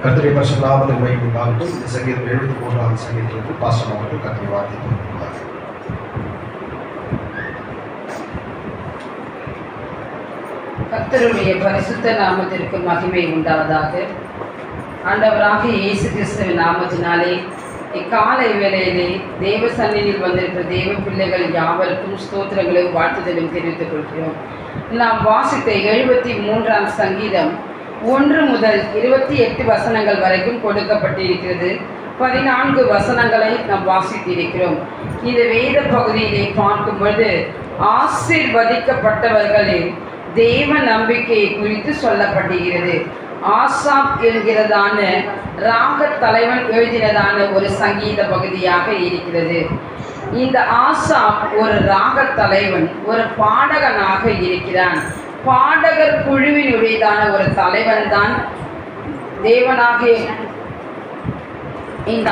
கர்த்தருடைய பரிசுத்த நாமத்துக்கு மகிமை உண்டாகட்டும். இந்த சங்கீதம் 73வது சங்கீதத்திலிருந்து பாஸ்டர் அவர்கள் கர்த்தருடைய வார்த்தை கொடுக்கிறார். கர்த்தருடைய பரிசுத்த நாமத்திற்கு மகிமை உண்டாவதாக. ஆண்டவராகிய இயேசு கிறிஸ்துவின் நாமத்தினாலே இக்காலை வேளையிலே தேவ சந்நிதியில் வந்திருக்கிற தேவ பிள்ளைகள் யாவருக்கும் ஸ்தோத்திரங்களையும் வாழ்த்துதலும் தெரிவித்துக் கொள்கிறோம். நாம் வாசித்த 73ஆம் சங்கீதம் 1 முதல் 28 வசனங்கள் வரைக்கும் கொடுக்கப்பட்டிருக்கிறது. 14 வசனங்களை நாம் வாசித்திருக்கிறோம். இந்த வேத பகுதியிலே பார்க்கும் பொழுது ஆசீர்வதிக்கப்பட்டவர்களின் தேவ நம்பிக்கையை குறித்து சொல்லப்படுகிறது. ஆசாப் என்கிறதான ராக தலைவன் எழுதினதான ஒரு சங்கீத பகுதியாக இருக்கிறது. இந்த ஆசாப் ஒரு ராக தலைவன், ஒரு பாடகனாக இருக்கிறான். பாடகர் குழுவினுடையதான ஒரு தலைவன் தான் தேவனாகிய இந்த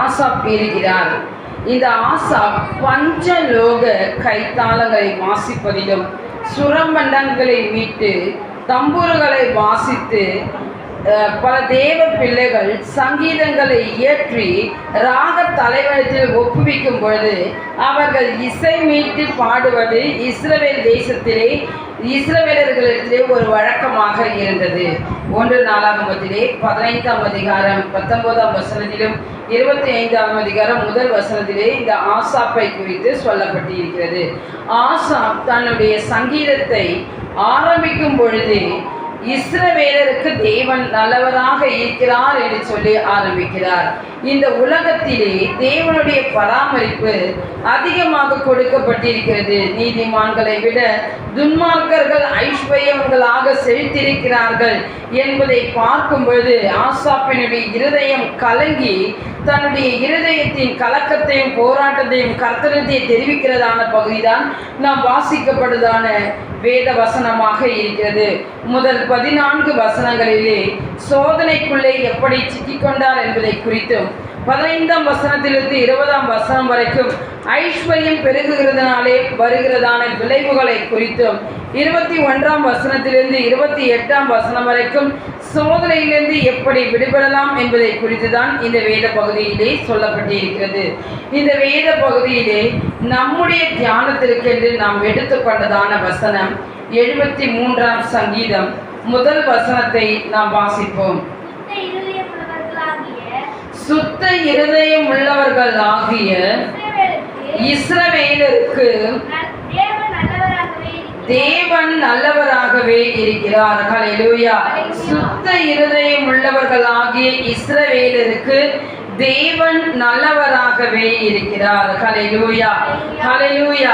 ஆசாப் இருக்கிறார். இந்த ஆசாப் பஞ்சலோக கைத்தாளங்களை வாசிப்பதிலும் சுரமண்டங்களை மீட்டு தம்புருகளை வாசித்து பல தேவ பிள்ளைகள் சங்கீதங்களை இயற்றி ராக தலைவனத்தில் ஒப்புவிக்கும் பொழுது அவர்கள் இசை மீட்டு பாடுவது இஸ்ரவேல் தேசத்திலே இஸ்ரவேலர்களிடத்திலே ஒரு வழக்கமாக இருந்தது. 1 நாளாகமத்திலே 15ஆம் அதிகாரம் 19ஆம் வசனத்திலும் 25ஆம் அதிகாரம் 1 வசனத்திலே இந்த ஆசாப்பை குறித்து சொல்லப்பட்டிருக்கிறது. ஆசாப் தன்னுடைய சங்கீதத்தை ஆரம்பிக்கும் பொழுது இஸ்ரவேலருக்கு தேவன் நல்லவராக இருக்கிறார் என்று சொல்லி ஆரம்பிக்கிறார். இந்த உலகத்திலே தேவனுடைய பராமரிப்பு அதிகமாக கொடுக்கப்பட்டிருக்கிறது. நீதிமான்களை விட துன்மார்க்கர்கள் ஐஸ்வர்யங்களாக செலுத்தியிருக்கிறார்கள் என்பதை பார்க்கும் பொழுது ஆசாப்பினுடைய இருதயம் கலங்கி தன்னுடைய இருதயத்தின் கலக்கத்தையும் போராட்டத்தையும் கர்த்தரத்தை தெரிவிக்கிறதான பகுதிதான் நாம் வாசிக்கப்படுதான வேத வசனமாக இருக்கிறது. முதல் 14 வசனங்களிலே சோதனைக்குள்ளே எப்படி சிக்கிக்கொண்டார் என்பதை குறித்தும் 15ஆம் வசனத்திலிருந்து 20ஆம் வசனம் வரைக்கும் ஐஸ்வர்யம் பெருகுகிறதுனாலே வருகிறதான விளைவுகளை குறித்தும் 21ஆம் வசனத்திலிருந்து 28ஆம் வசனம் வரைக்கும் சோதனையிலிருந்து எப்படி விடுபடலாம் என்பதை குறித்து தான் இந்த வேத பகுதியிலே சொல்லப்பட்டிருக்கிறது. இந்த வேத பகுதியிலே நம்முடைய தியானத்திற்கென்று நாம் எடுத்துக்கொண்டதான வசனம் 73ஆம் சங்கீதம் 1 வசனத்தை நாம் வாசிப்போம். சுத்த இருதயம் உள்ளவர்கள் ஆகிய இஸ்ரவேலருக்கு தேவன் நல்லவராகவே இருக்கிறார். ஹல்லேலூயா. சுத்த இருதயம் உள்ளவர்கள் ஆகிய இஸ்ரவேலருக்கு தேவன் நல்லவராகவே இருக்கிறார். ஹல்லேலூயா, ஹல்லேலூயா.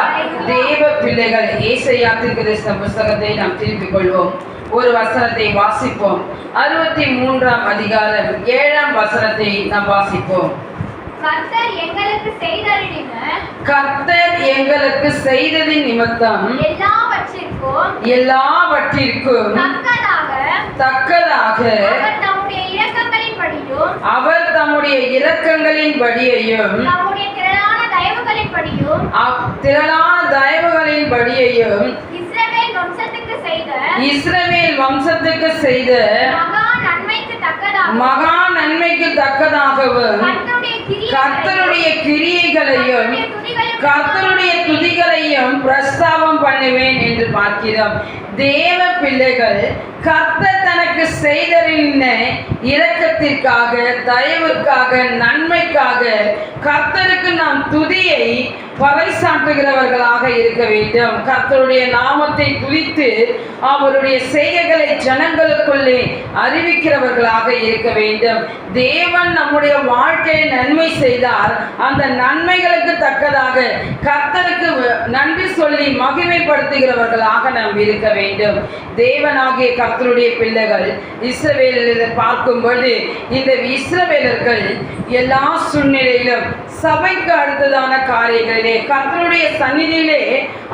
தேவ பிள்ளைகள், ஏசாயா தீர்க்கதரிசன புத்தகத்தை நாம் திருப்பிக் கொள்வோம். ஒரு வசனத்தை வாசிப்போம். 63ஆம் அதிகாரம் 7ஆம் வசனத்தை நாம் வாசிப்போம். கர்த்தர் எங்களுக்கு செய்ததின் நிமித்தம் எல்லாவற்றிற்கும் தக்கதாக அவர் தம்முடைய இரக்கங்களின்படியையும் திரளான தயவுகளின்படியையும் இஸ்ரவேல் வம்சத்துக்கு செய்த மகா நன்மைக்கு தக்கதாகவும் கர்த்தருடைய கிரியைகளையும் கர்த்தருடைய துதிகளையும் பிரஸ்தாபம் பண்ணுவேன் என்று பார்க்கிறோம். தேவ பிள்ளைகள் கர்த்தர் தனக்கு செய்தறின இரக்கத்திற்காக, தயவுக்காக, நன்மைக்காக கர்த்தருக்கு நாம் துதியை பறைசாற்றுகிறவர்களாக இருக்க வேண்டும். கர்த்தருடைய நாமத்தை துதித்து அவருடைய செய்கைகளை ஜனங்களுக்குள்ளே அறிவிக்கிறவர்களாக இருக்க வேண்டும். தேவன் நம்முடைய வாழ்க்கையை நன்மை செய்தார். அந்த நன்மைகளுக்கு தக்கதாக கர்த்தருக்கு நன்றி சொல்லி மகிமைப்படுத்துகிறவர்களாக நாம் இருக்க வேண்டும். தேவனாகிய கர்த்தருடைய பிள்ளைகள் இஸ்ரவேலில் பார்க்கும்போது இந்த இஸ்ரவேலர்கள் எல்லா சூழ்நிலையிலும் சபைக்கு அடுத்ததான காரியங்களிலே கர்த்தருடைய சந்நிதியிலே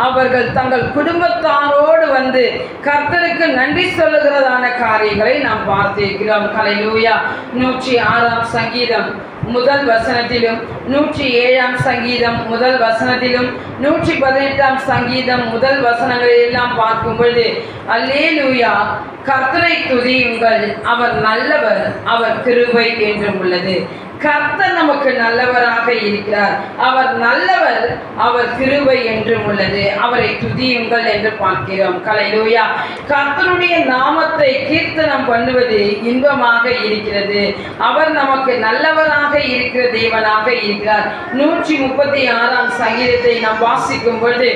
அவர்கள் தங்கள் குடும்பத்தாரோடு வந்து கர்த்தருக்கு நன்றி சொல்லுகிறதான காரியங்களை நாம் பார்த்திருக்கிறோம். ஹல்லேலூயா. 106ஆம் சங்கீதம் முதல் வசனத்திலும் 107ஆம் சங்கீதம் முதல் வசனத்திலும் 118ஆம் சங்கீதம் முதல் வசனங்களில் எல்லாம் பார்க்கும் பொழுது அல்லேலூயா, கர்த்தரை துதியுங்கள், அவர் நல்லவர், அவர் கிருபை என்றும் உள்ளது. கர்த்தர் நமக்கு நல்லவராக இருக்கிறார், அவர் நல்லவர், அவர் கிருபை என்றும் உள்ளது. அவரை துதியுங்கள் என்று பார்க்கிறோம். ஹல்லேலூயா. கர்த்தருடைய நாமத்தை கீர்த்தனம் பண்ணுவது இன்பமாக இருக்கிறது. அவர் நமக்கு நல்லவராக இருக்கிற தேவனாக இருக்கிறார். 136ஆம் சங்கீதத்தை நாம் வாசிக்கும் பொழுது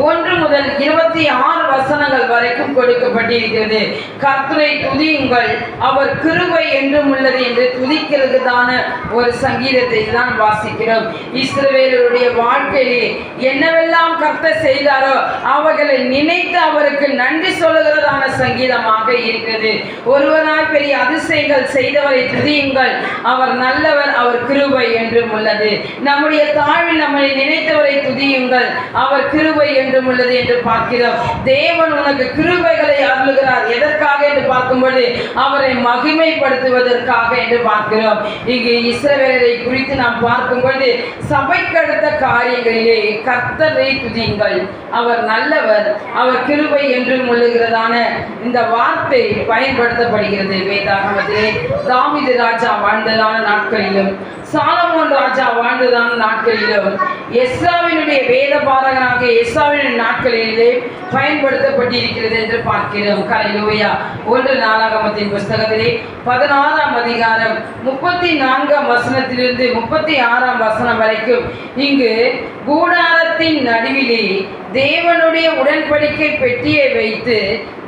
1 முதல் 26 வசனங்கள் வரைக்கும் கொடுக்கப்பட்டிருக்கிறது. கர்த்தரை துதியுங்கள், அவர் கிருபை என்றும் உள்ளது என்று துதிக்கிறதுதான ஒரு சங்கீதத்தை தான் வாசிக்கிறோம். இஸ்ரவேலருடைய வாழ்க்கையிலே என்னவெல்லாம் கர்த்தர் செய்தாரோ அவர்களை நினைத்து அவருக்கு நன்றி சொல்லுகிறதான சங்கீதமாக இருக்கிறது. ஒருவராய் பெரிய அதிசயங்கள் செய்தவரை துதியுங்கள், அவர் நல்லவர், அவர் கிருபை என்றும் உள்ளது. நம்முடைய தாழ்வில் நம்மை நினைத்தவரை துதியுங்கள், அவர் கிருபை என்றும் உள்ளது என்று பார்க்கிறோம். தேவன் உனக்கு கிருபைகளை அருளுகிறார். எதற்காக என்று பார்க்கும்போது அவரை மகிமைப்படுத்துவதற்காக என்று பார்க்கிறோம். இங்கு இஸ்ரவேலரை குறித்து நாம் பார்க்கும் பொழுது சபைக்கு அடுத்த காரியங்களிலே கர்த்தரை துதியுங்கள், அவர் நல்லவர், அவர் கிருபை என்றும் உள்ளுகிறதான இந்த வார்த்தை பயன்படுத்தப்படுகிறது வேதாகமத்திலே. தாவீது ராஜா வாழ்ந்ததான நாட்களிலும் சாலமோன் ராஜா வாழ்ந்ததான நாட்களிலும் எஸ்ராவினுடைய வேத பாரகனாக எஸ்ராவின் நாட்களிலே பயன்படுத்தப்பட்டிருக்கிறது என்று பார்க்கிறோம். ஹல்லேலூயா. 1 நாளாகமத்தின் புஸ்தகத்திலே 16ஆம் அதிகாரம் 34ஆம் வசனத்திலிருந்து 36ஆம் வசனம் வரைக்கும் இங்கு கூடாரத்தின் நடுவிலே தேவனுடைய உடன்படிக்கை பெட்டியை வைத்து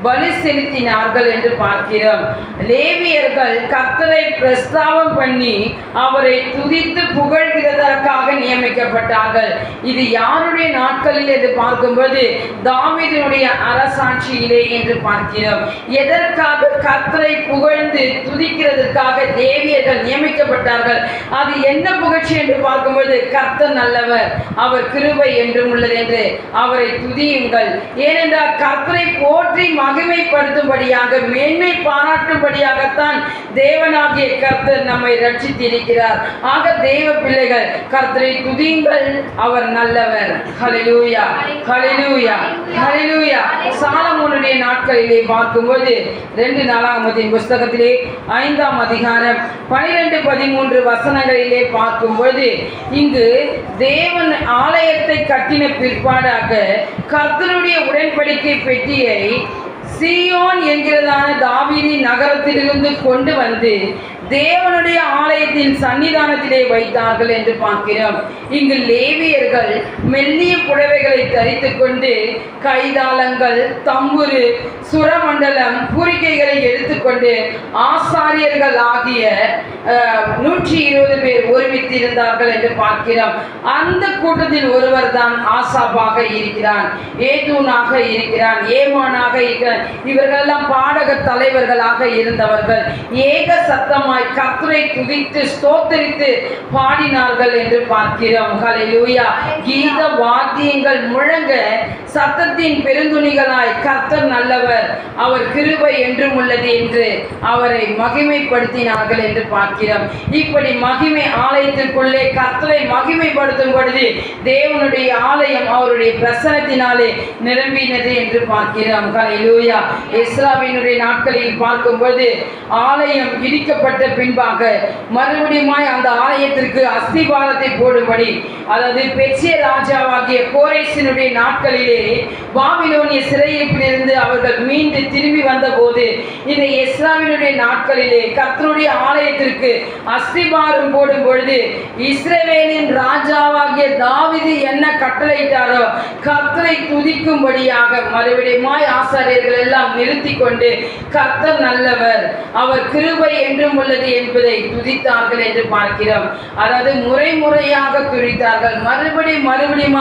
பலி செலுத்தினார்கள் என்று பார்க்கிறோம். லேவியர்கள் கர்த்தரை பிரஸ்தாபம் பண்ணி அவரை துதித்து புகழ்கிறதற்காக நியமிக்கப்பட்டார்கள். இது யாருடைய நாட்களில் என்று பார்க்கும்போது தாவீதுடைய அரசாட்சியிலே என்று பார்க்கிறோம். எதற்காக கர்த்தரை புகழ்ந்து துதிக்கிறதற்காக லேவியர்கள் நியமிக்கப்பட்டார்கள்? அது என்ன புகழ்ச்சி என்று பார்க்கும்போது கர்த்தர் நல்லவர், அவர் கிருபை என்றும் உள்ளது என்று அவரை துதியுங்கள். ஏனென்றால் கர்த்தரை போற்றி மகிமைப்படுத்தும்படியாக மேன்மை பாராட்டும்படியாகத்தான் தேவனாகிய கர்த்தர் நம்மை ரட்சித்திருக்கிறார். ஆக தேவ பிள்ளைகள் கர்த்தரை துதியுங்கள், அவர் நல்லவர். ஹல்லேலூயா, ஹல்லேலூயா, ஹல்லேலூயா. சாலமோனுடைய நாட்களிலே பார்க்கும்போது 2 நாளாகமத்தின் புஸ்தகத்திலே 5ஆம் அதிகாரம் 12-13 வசனங்களிலே பார்க்கும்போது இங்கு தேவன் ஆலயத்தை கட்டின பிற்பாடாக கர்த்தருடைய உடன்படிக்கை பெட்டியை சீயோன் என்கிறதான தாவீதின் நகரத்திலிருந்து கொண்டு வந்து தேவனுடைய ஆலயத்தின் சன்னிதானத்திலே வைத்தார்கள் என்று பார்க்கிறோம். இங்கு லேவியர்கள் மெல்லிய புடவைகளை தரித்து கொண்டு கைதாளங்கள், தம்புரு, சுரமண்டலம், பூரிக்கைகளை எடுத்துக்கொண்டு ஆசாரியர்கள் ஆகிய 120 பேர் ஒருமித்திருந்தார்கள் என்று பார்க்கிறோம். அந்த கூட்டத்தில் ஒருவர் தான் ஆசாபாக இருக்கிறான், ஏதூனாக இருக்கிறான், ஏமானாக இருக்கிறான். இவர்களெல்லாம் பாடக தலைவர்களாக இருந்தவர்கள். ஏக சத்தமாய் கர்த்தரை துதித்து ஸ்தோத்திரித்து பாடினார்கள் என்று பார்க்கிறோம். ஹல்லேலூயா. கீத வாத்தியங்கள் முழங்க சத்தத்தின் பெருந்துணிகளாய் கர்த்தர் நல்லவர், அவர் கிருபை என்றும் உள்ளது என்று அவரை மகிமைப்படுத்தினார்கள் என்று பார்க்கிறோம். இப்படி மகிமை ஆலயத்திற்குள்ளே கர்த்தரை மகிமைப்படுத்தும் பொழுது தேவனுடைய ஆலயம் அவருடைய பிரசன்னத்தினாலே நிரம்பினது என்று பார்க்கிறோம். ஹல்லேலூயா. எஸ்ராவினுடைய நாட்களில் பார்க்கும்போது ஆலயம் இடிக்கப்பட்ட பின்பாக மறுபடியும் அந்த ஆலயத்திற்கு அஸ்திபாரத்தை போடும்படி, அதாவது பெர்சிய ராஜாவாகிய கோரேசினுடைய நாட்களிலே பாபிலோனிய சிறையிருப்பிலிருந்து அவர்கள் மீண்டு திரும்பி வந்தபோது இந்த எஸ்ராவினுடைய நாட்களிலே கர்த்தருடைய ஆலயத்திற்கு அஸ்திபாரம் போடும் பொழுது இஸ்ரவேலின் ராஜாவாகிய தாவீது என்ன கட்டளையிட்டாரோ கர்த்தரை துதிக்கும்படியாக மறுபடியும் ஆசாரியர்கள் எல்லாம் நிறுத்தி கொண்டு கர்த்தர் நல்லவர், அவர் கிருபை என்றும் உள்ளது என்பதை துதித்தார்கள் என்று பார்க்கிறோம். அதாவது முறையாக துதித்தார்கள். மறுபடியும்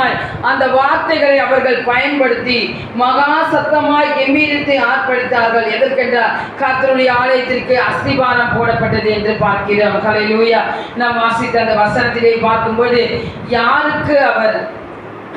அந்த வார்த்தைகளை அவர்கள் பயன்படுத்தி மகா சத்தமாய் கெம்பீரித்து ஆர்ப்பரித்தார்கள். எதற்கென்றால் கர்த்தருடைய ஆலயத்திற்கு அஸ்திபாரம் போடப்பட்டது என்று என்று பார்க்கிறோம். ஹல்லேலூயா. நாம் வாசித்த அந்த வசனத்திலே பார்க்கும்போது யாருக்கு அவர்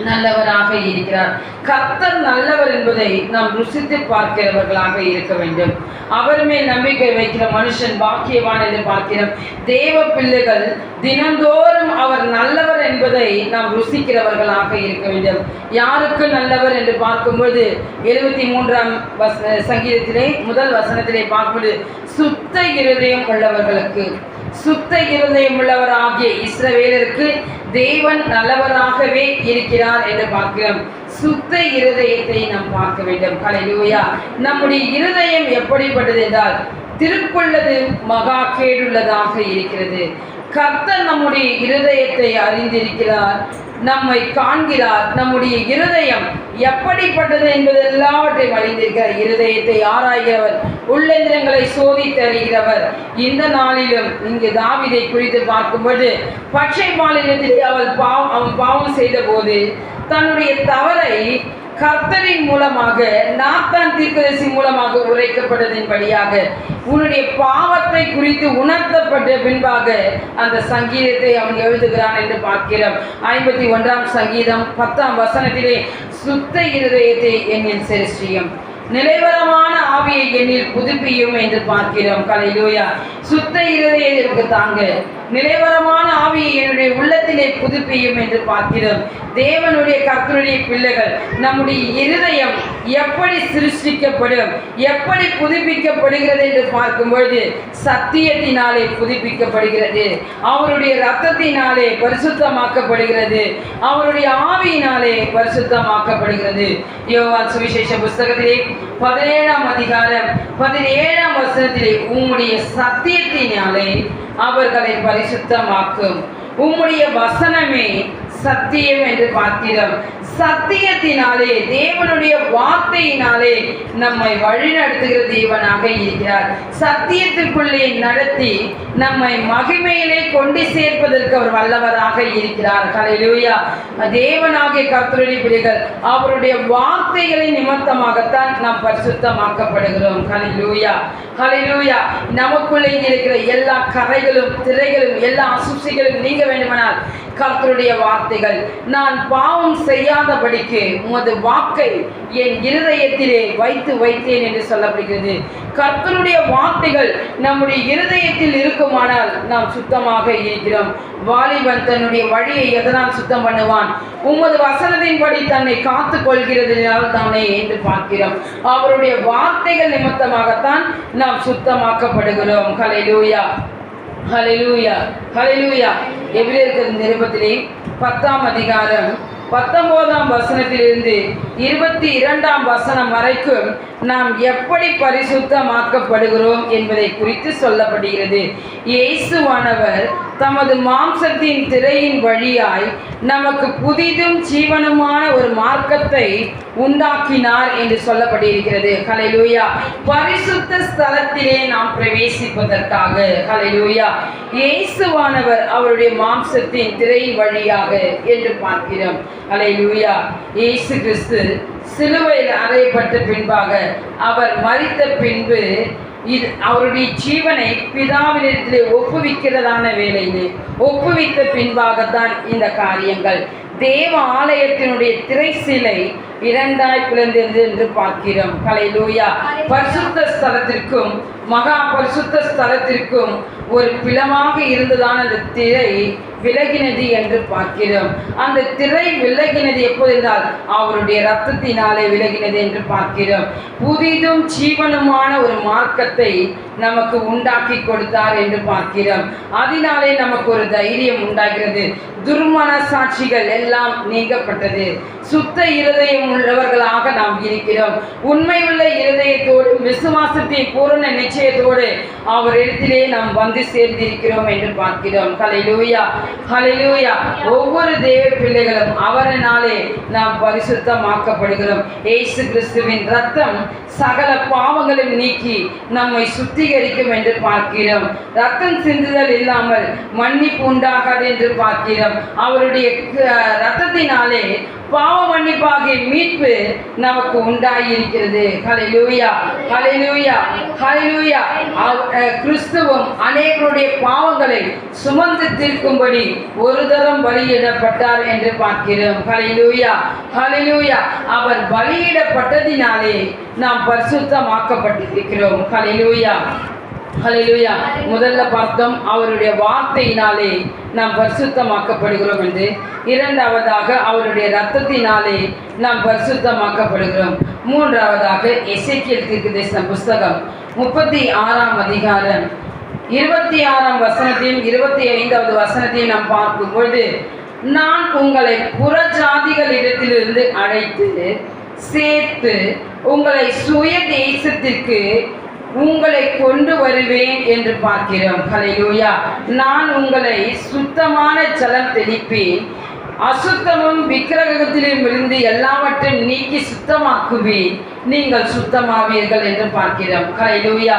நல்லவராக இருக்கிறார். கர்த்தர் நல்லவர் என்பதை நாம் ருசித்து பார்க்கிறவர்களாக இருக்க வேண்டும். அவர் மேல் நம்பிக்கை வைக்கிற மனுஷன் பாக்கியவான் என்று பார்க்கிறோம். தேவ பிள்ளைகள் தினந்தோறும் அவர் நல்லவர் என்பதை நாம் ருசிக்கிறவர்களாக இருக்க வேண்டும். யாருக்கு நல்லவர் என்று பார்க்கும்போது 73ஆம் சங்கீதத்திலே முதல் வசனத்திலே பார்க்கும்போது சுத்த இருதயம் உள்ளவர்களுக்கு, சுத்த இருதயம் உள்ளவராகிய இஸ்ரவேலருக்கு தேவன் நல்லவராகவே இருக்கிறார் என்று பார்க்கிறோம். சுத்த இருதயத்தை நாம் பார்க்க வேண்டும். ஹல்லேலூயா. நம்முடைய இருதயம் எப்படிப்பட்டது என்றால் திருக்குள்ளது மகா கேடுள்ளதாக இருக்கிறது. கர்த்தர் நம்முடைய இருதயத்தை அறிந்திருக்கிறார், நம்மை காண்கிறார். நம்முடைய இருதயம் எப்படிப்பட்டது என்பது எல்லாவற்றையும் அறிந்திருக்கிறார். இருதயத்தை ஆராய்கிறவர், உள்ளந்திரங்களை சோதித்து அறிகிறவர். இந்த நாளிலும் இங்கு தாவீதை குறித்து பார்க்கும்போது பச்சை பாலினத்திலே அவன் பாவம் செய்த போது தன்னுடைய தவறை கர்த்தரின் மூலமாக, நாத்தான் தீர்க்கதரிசி மூலமாக உரைக்கப்பட்டதின்படியாக உன்னுடைய பாவத்தை குறித்து உணர்த்தப்பட்ட பின்பாக அந்த சங்கீதத்தை அவன் எழுதுகிறான் என்று பார்க்கிறோம். 51ஆம் சங்கீதம் 10ஆம் வசனத்திலே சுத்த இருதயத்தை என்னில் சிருஷ்டியும், நிலைவரமான ஆவியை என்னில் புதுப்பியும் என்று பார்க்கிறோம். ஹல்லேலூயா. சுத்த இருதயத்திற்கு தாங்க, நிலைவரமான ஆவியை என்னுடைய உள்ளத்திலே புதுப்பியும் என்று பார்க்கிறோம். தேவனுடைய கர்த்தருடைய பிள்ளைகள், நம்முடைய இருதயம் எப்படி சிருஷ்டிக்கப்படும், எப்படி புதுப்பிக்கப்படுகிறது என்று பார்க்கும்பொழுது சத்தியத்தினாலே புதுப்பிக்கப்படுகிறது, அவருடைய இரத்தத்தினாலே பரிசுத்தமாக்கப்படுகிறது, அவருடைய ஆவியினாலே பரிசுத்தமாக்கப்படுகிறது. யோவான் சுவிசேஷ புஸ்தகத்திலே 17ஆம் அதிகாரம் 17ஆம் வசனத்திலே உம்முடைய சத்தியத்தினாலே அவர்களை பரிசுத்தமாக்கும், உம்முடைய வசனமே சத்தியம் என்று பார்க்கிறோம். சத்தியத்தினாலே, தேவனுடைய வார்த்தையினாலே நம்மை வழிநடத்துகிற தேவனாக இருக்கிறார். சத்தியத்திற்குள்ளே நடத்தி நம்மை மகிமையிலே கொண்டு சேர்ப்பதற்கு அவர் வல்லவராக இருக்கிறார். ஹல்லேலூயா. தேவனாகிய கர்த்தருடைய பிள்ளைகள், அவருடைய வார்த்தைகளின் நிமித்தமாகத்தான் நாம் பரிசுத்தமாக்கப்படுகிறோம். ஹல்லேலூயா. ஹல்லேலூயா. நமக்குள்ளே இருக்கிற எல்லா கரைகளும் திரைகளும் எல்லா அசுசிகளும் நீங்க வேண்டுமானால் கர்த்தருடைய வார்த்தைகள், நான் பாவம் செய்யாதபடிக்கு உமது வாக்கை என் இருதயத்திலே வைத்தேன் என்று சொல்லப்படுகிறது. கர்த்தருடைய வார்த்தைகள் நம்முடைய இருதயத்தில் இருக்குமானால் நாம் சுத்தமாக இருக்கிறோம். வாலிபன் தன்னுடைய வழியை எதனால் சுத்தம் பண்ணுவான்? உமது வசனத்தின்படி தன்னை காத்து கொள்கிறதினால் தானே என்று பார்க்கிறோம். அவருடைய வார்த்தைகள் நிமித்தமாகத்தான் நாம் சுத்தமாக்கப்படுகிறோம். ஹல்லேலூயா. ஹல்லேலூயா. ஹல்லேலூயா. எபிரேயர் நிருபத்திலே 10ஆம் அதிகாரம் 19ஆம் வசனத்திலிருந்து 22ஆம் வசனம் வரைக்கும் நாம் எப்படி பரிசுத்தமாக்கப்படுகிறோம் என்பதை குறித்து சொல்லப்படுகிறது. இயேசுவானவர் தமது மாம்சத்தின் திரையின் வழியாய் நமக்கு புதிதும் ஜீவனுமான ஒரு மார்க்கத்தை உண்டாக்கினார் என்று சொல்லப்பட்டிருக்கிறது. ஹல்லேலூயா. பரிசுத்த ஸ்தலத்திலே நாம் பிரவேசிப்பதற்காக, ஹல்லேலூயா, இயேசுவானவர் அவருடைய மாம்சத்தின் திரை வழியாக என்று பார்க்கிறோம். ஹல்லேலூயா. இயேசு கிறிஸ்து சிலுவையில் அறையப்பட்ட பின்பாக அவர் மரித்த பின்பு அவருடைய ஜீவனை பிதாவினிடத்திலே ஒப்புவிக்கிறதான வேலையிலே ஒப்புவித்த பின்பாகத்தான் இந்த காரியங்கள். தேவ ஆலயத்தினுடைய திரை சிலை இரண்டாய் பிளந்தது என்று பார்க்கிறோம். ஹல்லேலூயா. பரிசுத்த ஸ்தலத்திற்கும் மகா பரிசுத்த ஸ்தலத்திற்கும் ஒரு பிளமாக இருந்ததான அந்த திரை விலகினது என்று பார்க்கிறோம். அந்த திரை விலகினது எப்போது என்றால் அவருடைய இரத்தத்தினாலே விலகினது என்று பார்க்கிறோம். புதிதும் ஜீவனுமான ஒரு மார்க்கத்தை நமக்கு உண்டாக்கி கொடுத்தார் என்று பார்க்கிறோம். அதனாலே நமக்கு ஒரு தைரியம் உண்டாகிறது. துர்மன சாட்சிகள் எல்லாம் நீங்கப்பட்டது. சுத்த இருதயம் உள்ளவர்களாக நாம் இருக்கிறோம். உண்மையுள்ள இருதயத்தோடு விசுவாசத்தின் பூரண நிச்சயத்தோடு அவரிடத்திலே நாம் வந்து சேர்ந்திருக்கிறோம் என்று பார்க்கிறோம். ஹல்லேலூயா. ஹல்லேலூயா. ஒவ்வொரு தேவ பிள்ளைகளும் அவரினாலே நாம் பரிசுத்தமாக்கப்படுகிறோம். இயேசு கிறிஸ்துவின் இரத்தம் சகல பாவங்களும் நீக்கி நம்மை சுத்திகரிக்கும் என்று பார்க்கிறோம். இரத்தம் சிந்துதல் இல்லாமல் மன்னிப்பு உண்டாகாது என்று பார்க்கிறோம். அவருடைய இரத்தத்தினாலே பாவ மன்னிப்பாகிய மீட்பு நமக்கு உண்டாயிருக்கிறது. ஹல்லேலூயா, ஹல்லேலூயா, ஹல்லேலூயா. கிறிஸ்துவும் அநேகருடைய பாவங்களை சுமந்து தீர்க்கும்படி ஒரு தரம் பலியிடப்பட்டார் என்று பார்க்கிறோம். ஹல்லேலூயா, ஹல்லேலூயா. அவர் பலியிடப்பட்டதினாலே நாம் பரிசுத்தமாக்கப்பட்டிருக்கிறோம். ஹல்லேலூயா, ஹல்லேலூயா. முதல்ல பார்த்தோம் அவருடைய வார்த்தையினாலே நாம் பரிசுத்தமாக்கப்படுகிறோம் என்று. இரண்டாவதாக அவருடைய இரத்தத்தினாலே நாம் பரிசுத்தமாக்கப்படுகிறோம். மூன்றாவதாக எசேக்கியேல் தீர்க்கதரிசன புஸ்தகம் 36ஆம் அதிகாரம் 26ஆம் வசனத்தையும் 25வது வசனத்தையும் நாம் பார்க்கும்போது, நான் உங்களை புறஜாதிகளிடத்திலிருந்து அழைத்து சேர்த்து உங்களை சுய தேசத்திற்கு உங்களை கொண்டு வருவேன் என்று பார்க்கிறோம். ஹல்லேலூயா. நான் உங்களை சுத்தமான ஜலம் தெளிப்பேன், அசுத்தமும் விக்கிரகத்திலும் இருந்து எல்லாவற்றையும் நீக்கி சுத்தமாக்குவேன், நீங்கள் சுத்தமாவீர்கள் என்று பார்க்கிறோம். ஹல்லேலூயா,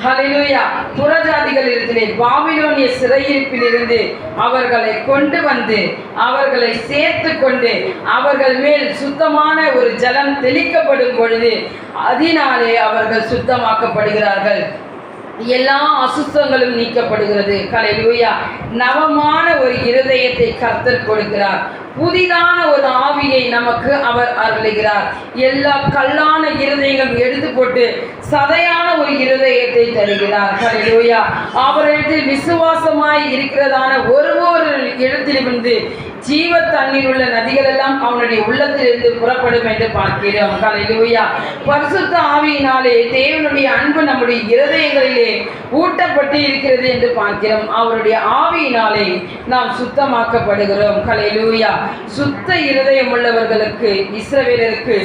ஹல்லேலூயா. புறஜாதிகளிடத்திலே பாபிலோனிய சிறையிருப்பிலிருந்து அவர்களை கொண்டு வந்து அவர்களை சேர்த்து கொண்டு அவர்கள் மேல் சுத்தமான ஒரு ஜலம் தெளிக்கப்படும் பொழுது அதனாலே அவர்கள் சுத்தமாக்கப்படுகிறார்கள். எல்லா அசுத்தங்களும் நீக்கப்படுகிறது. ஹல்லேலூயா. நவமான ஒரு இருதயத்தை கர்த்தர் கொடுக்கிறார். புதிதான ஒரு ஆவியை நமக்கு அவர் அருளுகிறார். எல்லா கல்லான இருதயங்களும் எடுத்து போட்டு சதையான ஒரு இருதயத்தை தருகிறார். ஹல்லேலூயா. அவரிடத்தில் விசுவாசமாய் இருக்கிறதான ஒரு இடத்திலிருந்து ஜீவ தண்ணீர் உள்ள நதிகள் எல்லாம் அவனுடைய உள்ளத்திலிருந்து புறப்படும் என்று பார்க்கிறோம். ஹல்லேலூயா. பரிசுத்த ஆவியினாலே தேவனுடைய அன்பு நம்முடைய இருதயங்களிலே ஊட்டப்பட்டு இருக்கிறது என்று பார்க்கிறோம். அவருடைய ஆவியினாலே நாம் சுத்தமாக்கப்படுகிறோம். ஹல்லேலூயா. சுத்த இருதயம் உள்ளவர்களுக்கு, இஸ்ரவேலருக்கு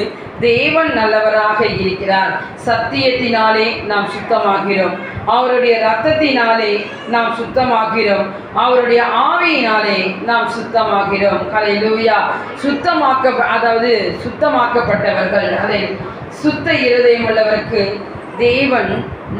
தேவன் நல்லவராக இருக்கிறார். சத்தியத்தினாலே நாம் சுத்தமாகிறோம். அவருடைய இரத்தத்தினாலே நாம் சுத்தமாகிறோம். அவருடைய ஆவியினாலே நாம் சுத்தமாகிறோம். ஹல்லேலூயா. சுத்தமாக்கப்பட்டவர்கள், அதை சுத்த இருதயம் உள்ளவருக்கு தேவன்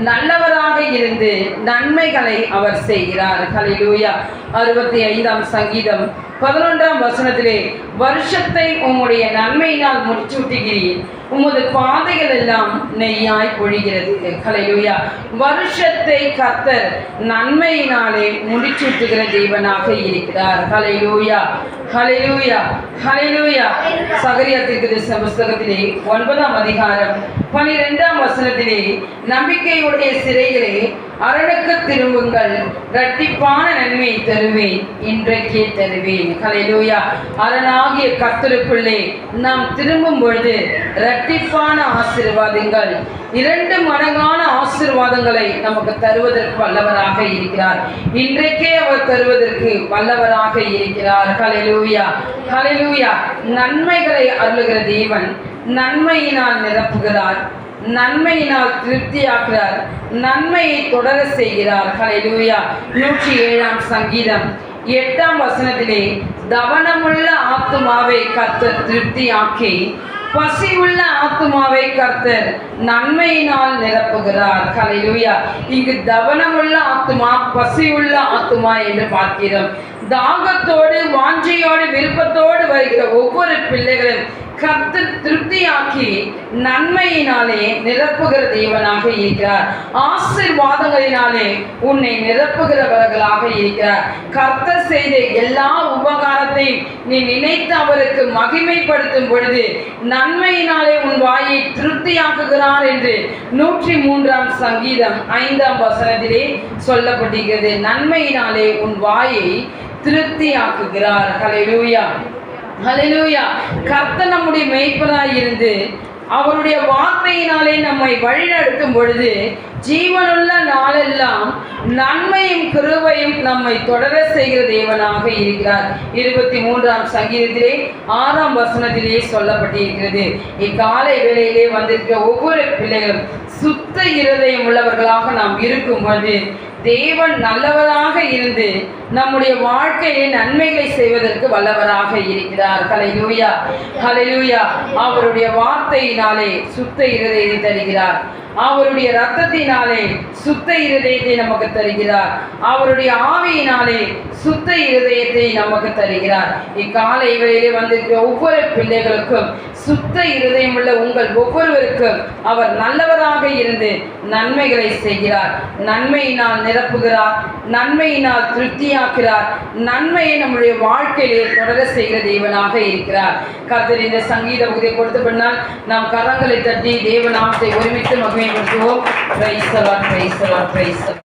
நல்லவராக இருந்து நன்மைகளை அவர் செய்கிறார். ஹல்லேலூயா. 65ஆம் சங்கீதம் 11ஆம் வசனத்திலே, வருஷத்தை உம்முடைய நன்மையினால் முடிச்சூட்டுகிறீர், உமது பாதைகள் எல்லாம் நெய்யாய் பொழிகிறது. ஹல்லேலூயா. வருஷத்தை கர்த்தர் நன்மையினாலே முடிச்சூட்டுகிற தேவனாக இருக்கிறார். ஹல்லேலூயா, ஹல்லேலூயா, ஹல்லேலூயா. சகரியா தீர்க்கதரிசன புஸ்தகத்திலே 9ஆம் அதிகாரம் 12ஆம் வசனத்திலே, நம்பிக்கையுடைய சிறைகளே அரணுக்கு திரும்புங்கள், இரட்டிப்பான நன்மையை தருவேன், இன்றைக்கே தருவேன். ஹல்லேலூயா. அரணாகிய கர்த்தருக்குள்ளே நாம் திரும்பும் பொழுது இரட்டிப்பான ஆசீர்வாதங்கள், 2 மடங்கான ஆசீர்வாதங்களை நமக்கு தருவதற்கு வல்லவராக இருக்கிறார். இன்றைக்கே அவர் தருவதற்கு வல்லவராக இருக்கிறார். ஹல்லேலூயா, ஹல்லேலூயா. நன்மைகளை அருளுகிற தேவன் நன்மையினால் நிரப்புகிறார், நன்மையினால் திருப்தியாக்குகிறார், நன்மையை தொடர செய்கிறார். ஹல்லேலூயா. 107ஆம் சங்கீதம் 8ஆம் வசனத்திலே, தவனமுள்ள ஆத்துமாவை கர்த்தர் திருப்தியாக்கி பசி உள்ள ஆத்துமாவை கர்த்தர் நன்மையினால் நிரப்புகிறார். ஹல்லேலூயா. இங்கு தவனமுள்ள ஆத்துமா, பசி உள்ள ஆத்துமா என்று பார்க்கிறோம். தாகத்தோடு, வாஞ்சையோடு, விருப்பத்தோடு வருகிற ஒவ்வொரு பிள்ளைகளும் கர்த்தர் திருப்தியாக்கி நன்மையினாலே நிரப்புகிற தேவனாக இருக்கிறார். ஆசீர்வாதங்களினாலே உன்னை நிரப்புகிறவர்களாக இருக்கிறார். கர்த்தர் செய்த எல்லா உபகாரத்தையும் நீ நினைத்து அவருக்கு மகிமைப்படுத்தும் பொழுது நன்மையினாலே உன் வாயை திருப்தியாக்குகிறார் என்று 103ஆம் சங்கீதம் 5ஆம் வசனத்திலே சொல்லப்பட்டிருக்கிறது. நன்மையினாலே உன் வாயை திருப்தியாக்குகிறார். ஹல்லேலூயா, ஹல்லேலூயா. கர்த்தர் நம்முடைய மேய்ப்பராய் இருந்து அவருடைய வார்த்தையினாலே நம்மை வழிநடத்தும் பொழுது ஜீவனுள்ள நாளெல்லாம் நன்மையும் கிருபையும் நம்மை தொடர செய்கிற தேவனாக இருக்கிறார். 23ஆம் சங்கீதத்திலே 6ஆம் வசனத்திலே சொல்லப்பட்டிருக்கிறது. இக்காலை வேளையிலே வந்திருக்கிற ஒவ்வொரு பிள்ளைகளும் சுத்த இருதயம் உள்ளவர்களாக நாம் இருக்கும் பொழுது தேவன் நல்லவராக இருந்து நம்முடைய வாழ்க்கையை நன்மைகளை செய்வதற்கு வல்லவராக இருக்கிறார். ஹல்லேலூயா, ஹல்லேலூயா. அவருடைய வார்த்தையினாலே சுத்த இருதயத்தை தருகிறார். அவருடைய இரத்தத்தினாலே சுத்த இருதயத்தை நமக்கு தருகிறார். அவருடைய ஆவியினாலே சுத்த இருதயத்தை நமக்கு தருகிறார். இக்காலை வேளையிலே வந்திருக்கிற ஒவ்வொரு பிள்ளைகளுக்கும் சுத்த இருதயம் உள்ள உங்கள் ஒவ்வொருவருக்கும் அவர் நல்லவராக இருந்து நன்மைகளை செய்கிறார். நன்மையினால் நிரப்புகிறார், நன்மையினால் திருப்தியாக்குகிறார், நன்மையை நம்முடைய வாழ்க்கையிலே தொடர செய்கிற தேவனாக இருக்கிறார். கர்த்தர் இந்த சங்கீத பகுதியை கொடுத்த பின்னால் நாம் கரங்களை தட்டி தேவநாமத்தை ஒருமித்து மகிமைப்படுத்துவோம். Praise the lord, praise the lord, praise the Lord.